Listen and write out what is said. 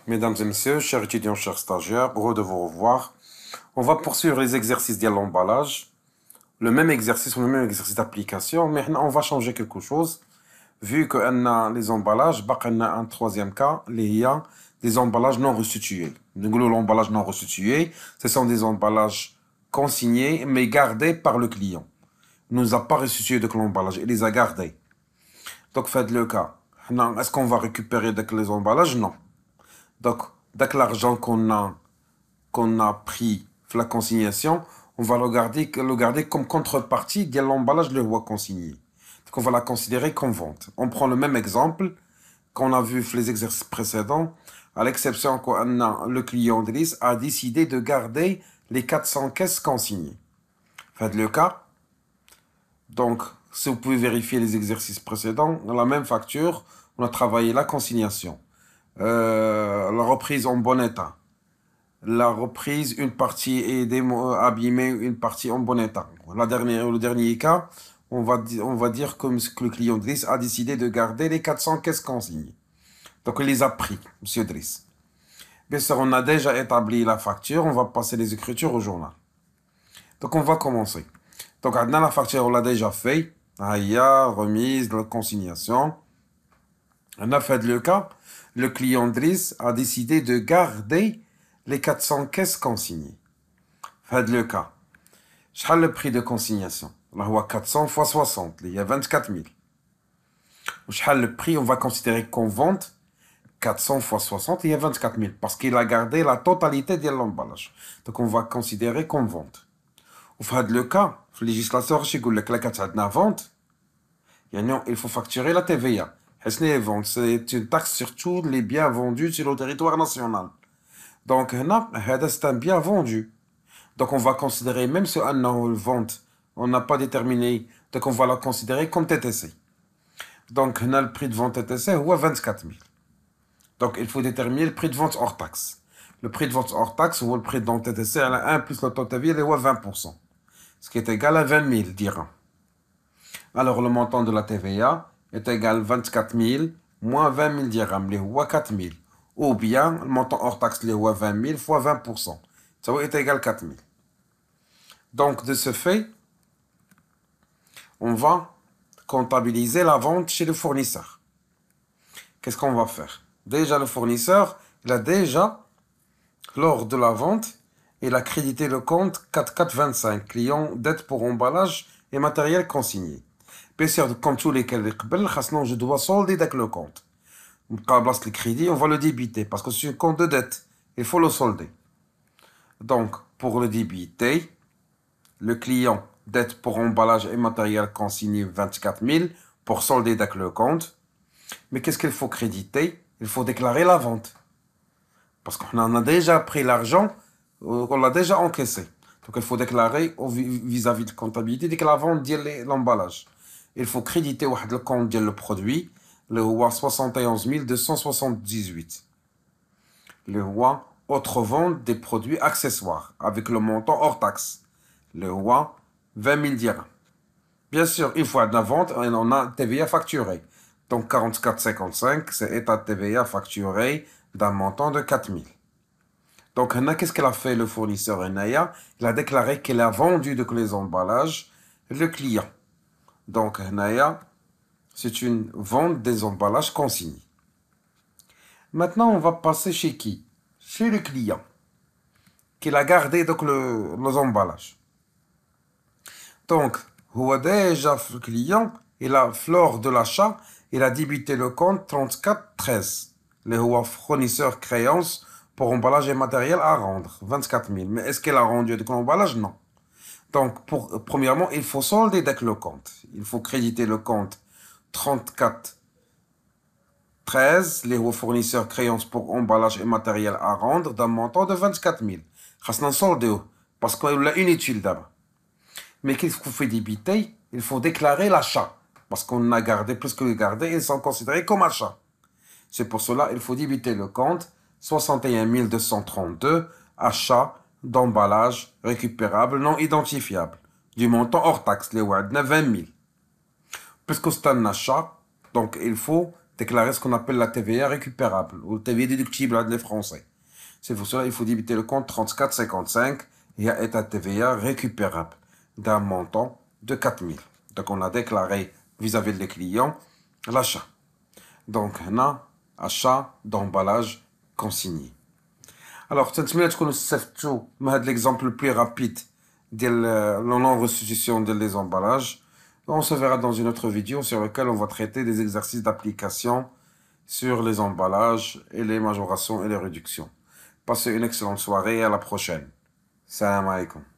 Mesdames et messieurs, chers étudiants, chers stagiaires, heureux de vous revoir. On va poursuivre les exercices de l'emballage. Le même exercice d'application, mais on va changer quelque chose. Vu qu'on a les emballages, on a un troisième cas, il y a des emballages non restitués. L'emballage non restitué, ce sont des emballages consignés, mais gardés par le client. Il ne nous a pas restitué de l'emballage, il les a gardés. Donc faites le cas. Est-ce qu'on va récupérer les emballages? Non. Donc, dès que l'argent qu'on a pris la consignation, on va le garder comme contrepartie de l'emballage de roi consigné. Donc, on va la considérer comme vente. On prend le même exemple qu'on a vu les exercices précédents, à l'exception que le client Driss a décidé de garder les 400 caisses consignées. Faites le cas. Donc, si vous pouvez vérifier les exercices précédents, dans la même facture, on a travaillé la consignation, la reprise en bon état. La reprise, une partie est abîmée, une partie en bon état. Le dernier cas, on va dire que le client Driss a décidé de garder les 400 caisses consignées. Donc, il les a pris, monsieur Driss. Bien sûr, on a déjà établi la facture, on va passer les écritures au journal. Donc, on va commencer. Donc, dans la facture, on l'a déjà fait. Aïe, remise, la consignation. On a fait le cas. Le client Driss a décidé de garder les 400 caisses consignées. Faites le cas. Quel est le prix de consignation? Là, 400 fois 60, il y a 24 000. Quel est le prix? On va considérer qu'on vente 400 fois 60, il y a 24 000. Parce qu'il a gardé la totalité de l'emballage. Donc, on va considérer qu'on vente. Faites le cas. Le législateur, il dit que la vente, il faut facturer la TVA. C'est une taxe sur tous les biens vendus sur le territoire national. Donc, c'est un bien vendu. Donc, on va considérer, même si on vente, on n'a pas déterminé, donc on va la considérer comme TTC. Donc, le prix de vente TTC, c'est 24 000. Donc, il faut déterminer le prix de vente hors taxe. Le prix de vente hors taxe, ou le prix de vente TTC, 1 plus le taux de TVA, c'est 20%. Ce qui est égal à 20 000 dirhams. Alors, le montant de la TVA est égal à 24 000 moins 20 000 dirhams, les 4 000. Ou bien, le montant hors taxe, les 20 000 fois 20%. Ça est égal à 4 000. Donc, de ce fait, on va comptabiliser la vente chez le fournisseur. Qu'est-ce qu'on va faire? Déjà, le fournisseur, il a déjà, lors de la vente, il a crédité le compte 4425, client dette pour emballage et matériel consigné. Bien sûr, comme tous les cas, je dois solder le compte. À place le crédit, on va le débiter parce que c'est un compte de dette. Il faut le solder. Donc, pour le débiter, le client dette pour emballage et matériel consigné 24 000 pour solder le compte. Mais qu'est-ce qu'il faut créditer? Il faut déclarer la vente. Parce qu'on en a déjà pris l'argent, on l'a déjà encaissé. Donc, il faut déclarer vis-à-vis de la comptabilité que la vente de l'emballage. Il faut créditer le compte de le produit, le roi 71 278. Le roi autre vente des produits accessoires avec le montant hors taxe. Le roi 20 000 dirhams. Bien sûr, une fois de la vente, on a TVA facturé. Donc 44,55, c'est état de TVA facturé d'un montant de 4 000. Donc, qu'est-ce qu'il a fait le fournisseur Naya? Il a déclaré qu'il a vendu les emballages le client. Donc, Naya, c'est une vente des emballages consignés. Maintenant, on va passer chez qui? Chez le client, qu'il a gardé les emballages. Donc, déjà le client, il a, lors de l'achat, il a débité le compte 3413. Le fournisseur créance pour emballage et matériel à rendre, 24 000. Mais est-ce qu'il a rendu avec l'emballage? Non. Donc, premièrement, il faut solder le compte. Il faut créditer le compte 34 13, les fournisseurs créances pour emballage et matériel à rendre d'un montant de 24 000. Khasna solder parce qu'il a inutile d'abord. Mais qu'est-ce qu'on fait débiter? Il faut déclarer l'achat. Parce qu'on a gardé plus que gardé, ils sont considérés comme achat. C'est pour cela qu'il faut débiter le compte 61 232, achat d'emballage récupérable non identifiable, du montant hors taxe, les WAD 20 000. Puisque c'est un achat, donc il faut déclarer ce qu'on appelle la TVA récupérable ou le TVA déductible à les Français. C'est pour cela qu'il faut débiter le compte 3455 et est un TVA récupérable d'un montant de 4000. Donc on a déclaré vis-à-vis des clients l'achat. Donc on a achat d'emballage consigné. Alors, l'exemple le plus rapide de la non-restitution des emballages. On se verra dans une autre vidéo sur laquelle on va traiter des exercices d'application sur les emballages et les majorations et les réductions. Passez une excellente soirée et à la prochaine. Salam alaikum.